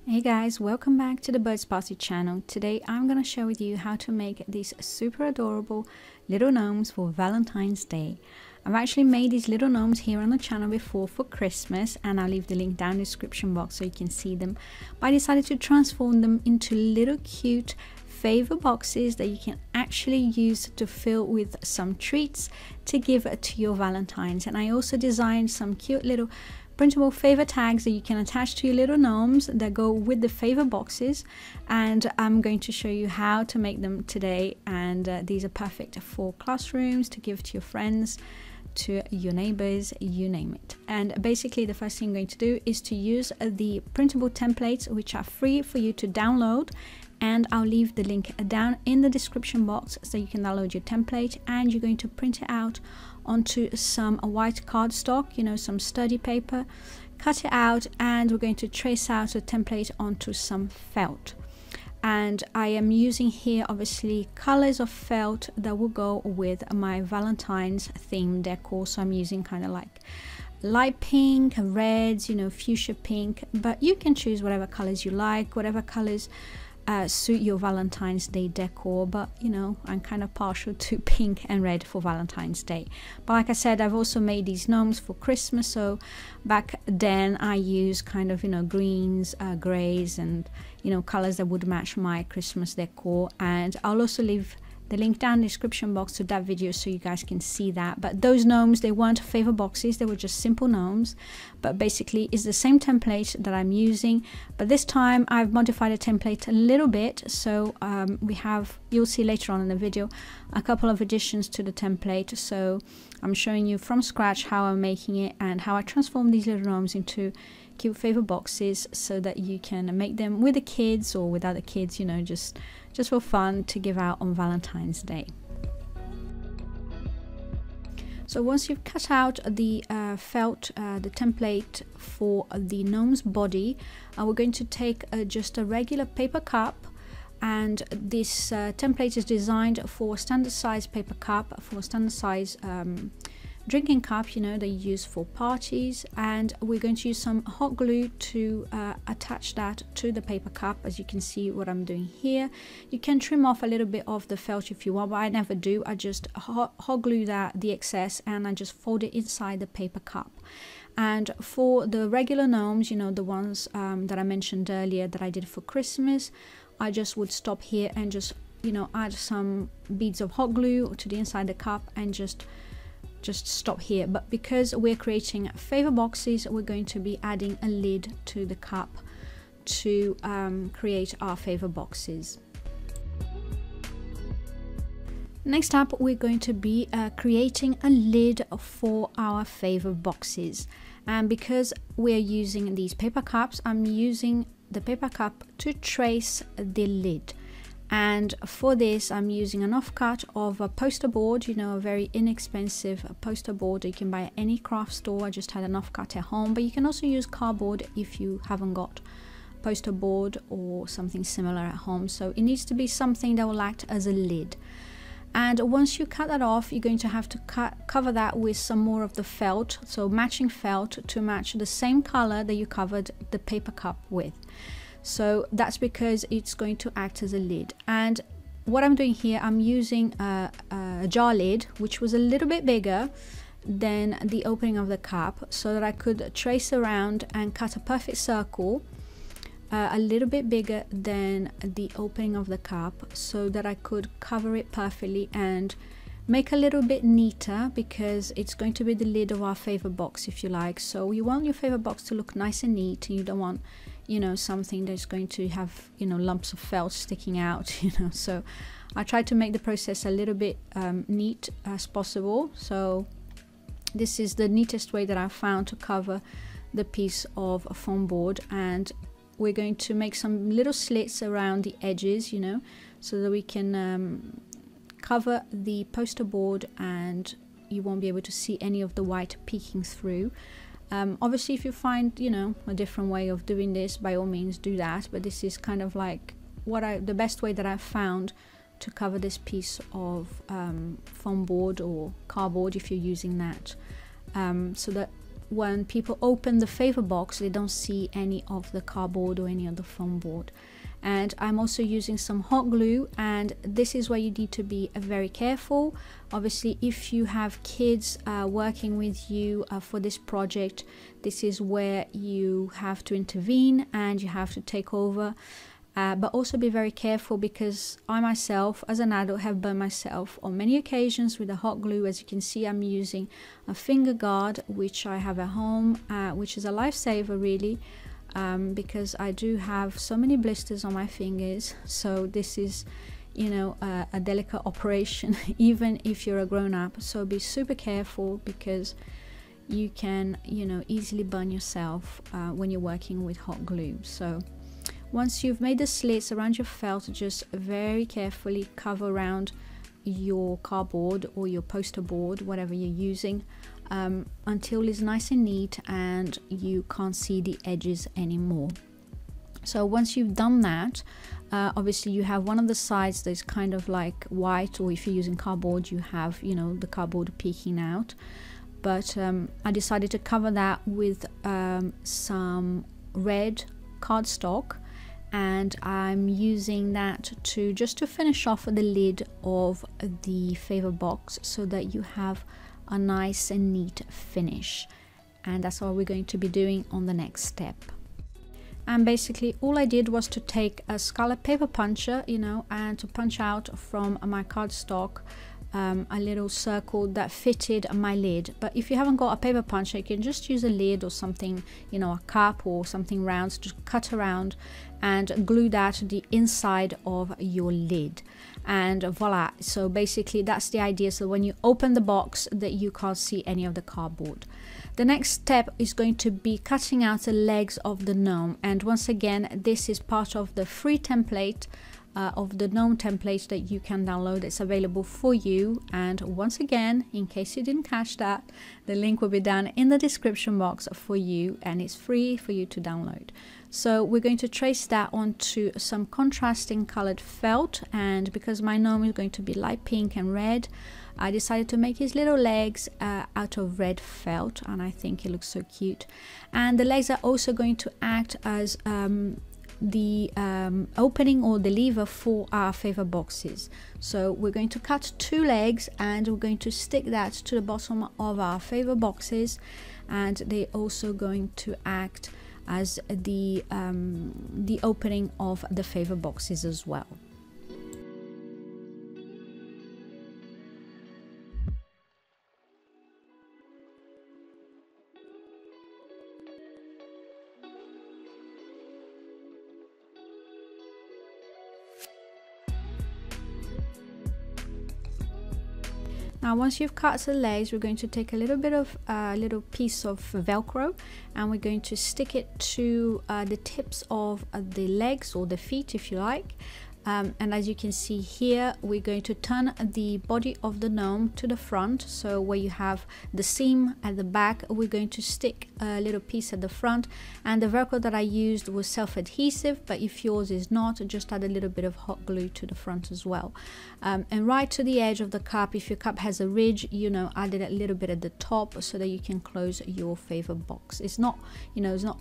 Hey guys, welcome back to the Birds Party channel. Today I'm going to share with you how to make these super adorable little gnomes for Valentine's Day. I've actually made these little gnomes here on the channel before for Christmas, and I'll leave the link down in the description box so you can see them. But I decided to transform them into little cute favor boxes that you can actually use to fill with some treats to give to your Valentines. And I also designed some cute little printable favor tags that you can attach to your little gnomes that go with the favor boxes, and I'm going to show you how to make them today. And these are perfect for classrooms, to give to your friends, to your neighbors, you name it. And basically the first thing I'm going to do is to use the printable templates, which are free for you to download, and I'll leave the link down in the description box so you can download your template. And you're going to print it out onto some white cardstock, you know, some sturdy paper, cut it out, and we're going to trace out a template onto some felt. And I am using here obviously colors of felt that will go with my Valentine's theme decor. So I'm using kind of like light pink, reds, you know, fuchsia pink, but you can choose whatever colors you like, whatever colors suit your Valentine's Day decor. But you know, I'm kind of partial to pink and red for Valentine's Day. But like I said, I've also made these gnomes for Christmas, so back then I used kind of, you know, greens, grays, and you know, colors that would match my Christmas decor. And I'll also leave the link down in the description box to that video so you guys can see that. But those gnomes, they weren't favor boxes, they were just simple gnomes. But basically it's the same template that I'm using, but this time I've modified the template a little bit. So we have, you'll see later on in the video, a couple of additions to the template. So I'm showing you from scratch how I'm making it and how I transform these little gnomes into cute favor boxes so that you can make them with the kids or with other kids, you know, just for fun to give out on Valentine's Day. So once you've cut out the felt, the template for the gnome's body, we're going to take just a regular paper cup. And this template is designed for standard size paper cup, for standard size drinking cup, you know, that you use for parties. And we're going to use some hot glue to attach that to the paper cup, as you can see what I'm doing here. You can trim off a little bit of the felt if you want, but I never do. I just hot glue the excess, and I just fold it inside the paper cup. And for the regular gnomes, you know, the ones that I mentioned earlier that I did for Christmas, I just would stop here and just, you know, add some beads of hot glue to the inside the cup and just stop here. But because we're creating favor boxes, we're going to be adding a lid to the cup to create our favor boxes. Next up, we're going to be creating a lid for our favor boxes. And because we're using these paper cups, I'm using the paper cup to trace the lid. And for this, I'm using an offcut of a poster board, you know, a very inexpensive poster board you can buy at any craft store. I just had an offcut at home, but you can also use cardboard if you haven't got poster board or something similar at home. So it needs to be something that will act as a lid. And once you cut that off, you're going to have to cover that with some more of the felt, so matching felt to match the same color that you covered the paper cup with. So that's because it's going to act as a lid. And what I'm doing here, I'm using a jar lid, which was a little bit bigger than the opening of the cup, so that I could trace around and cut a perfect circle, a little bit bigger than the opening of the cup, so that I could cover it perfectly and make a little bit neater, because it's going to be the lid of our favor box, if you like. So you want your favor box to look nice and neat, and you don't want, you know, something that's going to have, you know, lumps of felt sticking out, you know. So I tried to make the process a little bit neat as possible. So this is the neatest way that I found to cover the piece of foam board. And we're going to make some little slits around the edges, you know, so that we can cover the poster board and you won't be able to see any of the white peeking through. Obviously, if you find, you know, a different way of doing this, by all means do that, but this is kind of like the best way that I've found to cover this piece of foam board or cardboard if you're using that, so that when people open the favor box, they don't see any of the cardboard or any of the foam board. And I'm also using some hot glue, and this is where you need to be very careful. Obviously, if you have kids working with you for this project, this is where you have to intervene and you have to take over. But also be very careful, because I myself as an adult have burned myself on many occasions with the hot glue. As you can see, I'm using a finger guard which I have at home, which is a lifesaver really, because I do have so many blisters on my fingers. So this is, you know, a delicate operation even if you're a grown-up. So be super careful, because you can, you know, easily burn yourself when you're working with hot glue. So once you've made the slits around your felt, just very carefully cover around your cardboard or your poster board, whatever you're using, until it's nice and neat and you can't see the edges anymore. So once you've done that, obviously you have one of the sides that's kind of like white, or if you're using cardboard, you have, you know, the cardboard peeking out. But I decided to cover that with some red cardstock, and I'm using that to just to finish off the lid of the favor box, so that you have a nice and neat finish. And that's what we're going to be doing on the next step. And basically all I did was to take a scarlet paper puncher, you know, and to punch out from my cardstock a little circle that fitted my lid. But if you haven't got a paper puncher, you can just use a lid or something, you know, a cup or something round, to cut around and glue that to the inside of your lid. And voila, so basically that's the idea, so when you open the box that you can't see any of the cardboard. The next step is going to be cutting out the legs of the gnome, and once again this is part of the free template of the gnome template that you can download. It's available for you, and once again, in case you didn't catch that, the link will be down in the description box for you, and it's free for you to download. So we're going to trace that onto some contrasting colored felt, and because my gnome is going to be light pink and red, I decided to make his little legs out of red felt, and I think it looks so cute. And the legs are also going to act as the opening or the lever for our favor boxes. So we're going to cut 2 legs, and we're going to stick that to the bottom of our favor boxes, and they're also going to act as the opening of the favor boxes as well. Now once you've cut the legs, we're going to take a little bit of little piece of Velcro, and we're going to stick it to the tips of the legs, or the feet if you like. And as you can see here, we're going to turn the body of the gnome to the front. So where you have the seam at the back, we're going to stick a little piece at the front, and the Velcro that I used was self-adhesive, but if yours is not, just add a little bit of hot glue to the front as well. And right to the edge of the cup, if your cup has a ridge, you know, add it a little bit at the top so that you can close your favor box. It's not, you know, it's not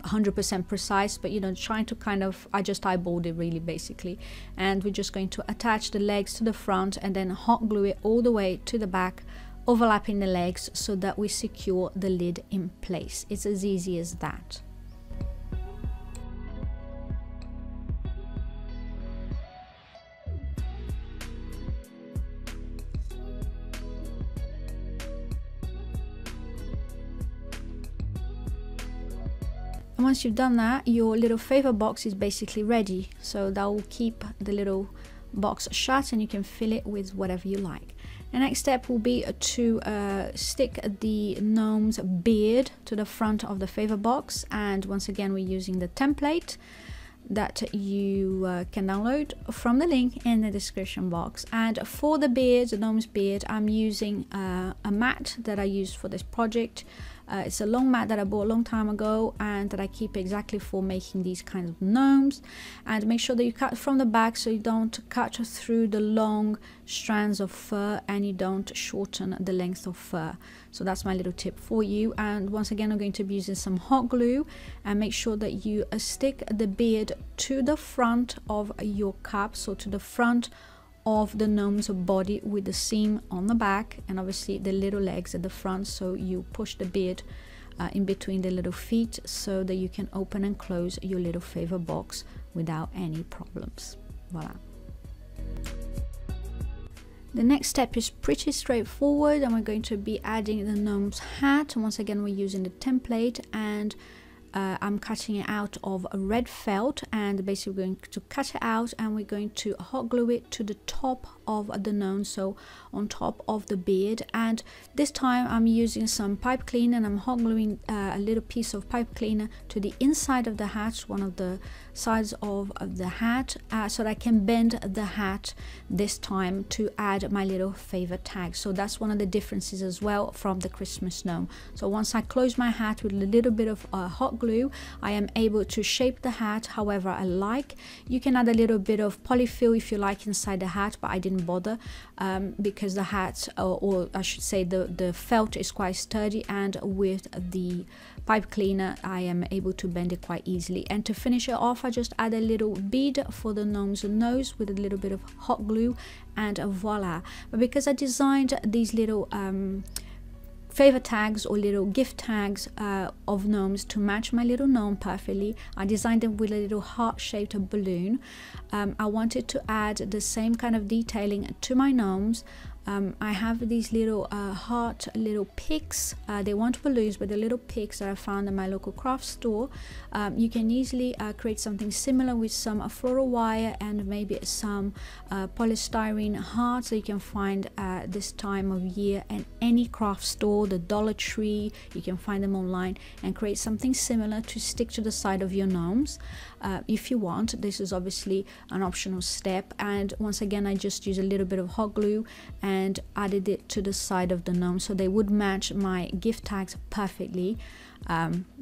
100% precise, but you know, trying to kind of, I just eyeballed it really basically. And we're just going to attach the legs to the front and then hot glue it all the way to the back, overlapping the legs so that we secure the lid in place. It's as easy as that. And once you've done that, your little favor box is basically ready. So that will keep the little box shut and you can fill it with whatever you like. The next step will be to stick the gnome's beard to the front of the favor box. And once again, we're using the template that you can download from the link in the description box. And for the beard, the gnome's beard, I'm using a mat that I used for this project. It's a long mat that I bought a long time ago and that I keep exactly for making these kinds of gnomes. And make sure that you cut from the back so you don't cut through the long strands of fur and you don't shorten the length of fur. So that's my little tip for you. And once again, I'm going to be using some hot glue, and make sure that you stick the beard to the front of your cap, so to the front of the gnome's body with the seam on the back, and obviously the little legs at the front, so you push the beard in between the little feet so that you can open and close your little favor box without any problems. Voila. The next step is pretty straightforward, and we're going to be adding the gnome's hat. Once again, we're using the template, and I'm cutting it out of a red felt, and basically we're going to cut it out and we're going to hot glue it to the top of the gnome, so on top of the beard. And this time I'm using some pipe cleaner, and I'm hot gluing a little piece of pipe cleaner to the inside of the hat, one of the sides of the hat, so that I can bend the hat this time to add my little favor tag. So that's one of the differences as well from the Christmas gnome. So once I close my hat with a little bit of hot glue, I am able to shape the hat however I like. You can add a little bit of polyfill if you like inside the hat, but I didn't bother because the hat, or I should say the felt, is quite sturdy, and with the pipe cleaner I am able to bend it quite easily. And to finish it off, I just add a little bead for the gnome's nose with a little bit of hot glue, and voila. But because I designed these little favor tags or little gift tags of gnomes to match my little gnome perfectly, I designed them with a little heart-shaped balloon. I wanted to add the same kind of detailing to my gnomes. I have these little heart little picks. They weren't balloons, but the little picks that I found in my local craft store. You can easily create something similar with some floral wire and maybe some polystyrene hearts that you can find this time of year in any craft store, the Dollar Tree. You can find them online, and create something similar to stick to the side of your gnomes if you want. This is obviously an optional step, and once again I just use a little bit of hot glue and added it to the side of the gnome so they would match my gift tags perfectly,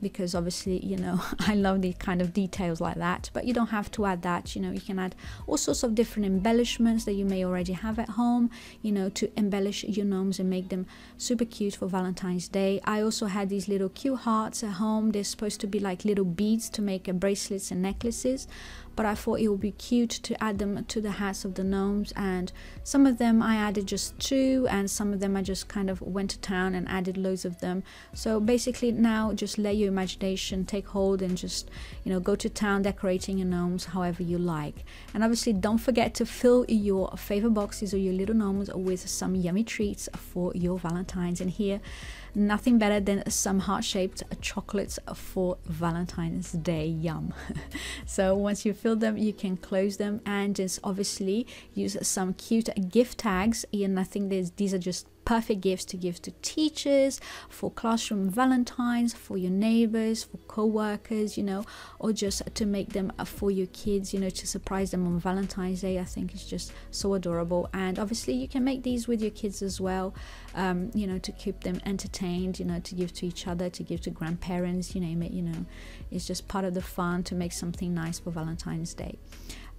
because obviously, you know, I love the kind of details like that. But you don't have to add that, you know, you can add all sorts of different embellishments that you may already have at home, you know, to embellish your gnomes and make them super cute for Valentine's Day. I also had these little cute hearts at home. They're supposed to be like little beads to make bracelets and necklaces, but I thought it would be cute to add them to the hats of the gnomes, and some of them I added just 2, and some of them I just kind of went to town and added loads of them. So basically now just let your imagination take hold and just, you know, go to town decorating your gnomes however you like. And obviously don't forget to fill your favor boxes or your little gnomes with some yummy treats for your Valentines. And here, nothing better than some heart-shaped chocolates for Valentine's Day. Yum. So once you fill them, you can close them and just obviously use some cute gift tags. And I think these are just perfect gifts to give to teachers, for classroom Valentines, for your neighbors, for co-workers, you know, or just to make them for your kids, you know, to surprise them on Valentine's Day. I think it's just so adorable. And obviously you can make these with your kids as well, you know, to keep them entertained, you know, to give to each other, to give to grandparents, you name it, you know. It's just part of the fun to make something nice for Valentine's Day.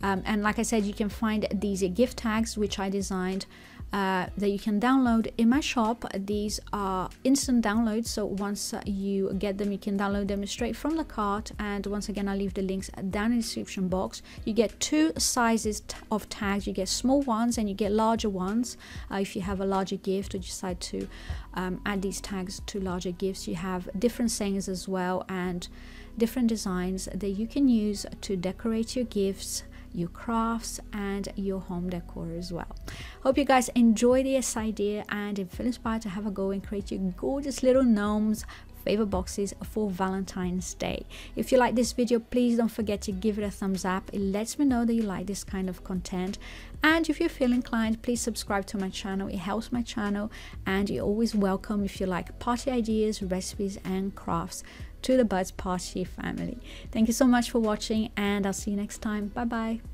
And like I said, you can find these gift tags which I designed that you can download in my shop. These are instant downloads, so once you get them, you can download them straight from the cart. And once again, I'll leave the links down in the description box. You get 2 sizes of tags. You get small ones and you get larger ones. If you have a larger gift or decide to add these tags to larger gifts, you have different sayings as well and different designs that you can use to decorate your gifts, your crafts, and your home decor as well. Hope you guys enjoy this idea and feel inspired to have a go and create your gorgeous little gnomes favor boxes for Valentine's Day. If you like this video, please don't forget to give it a thumbs up. It lets me know that you like this kind of content. And if you feel inclined, please subscribe to my channel. It helps my channel, and you're always welcome if you like party ideas, recipes, and crafts to the Buds Party family. Thank you so much for watching, and I'll see you next time. Bye bye.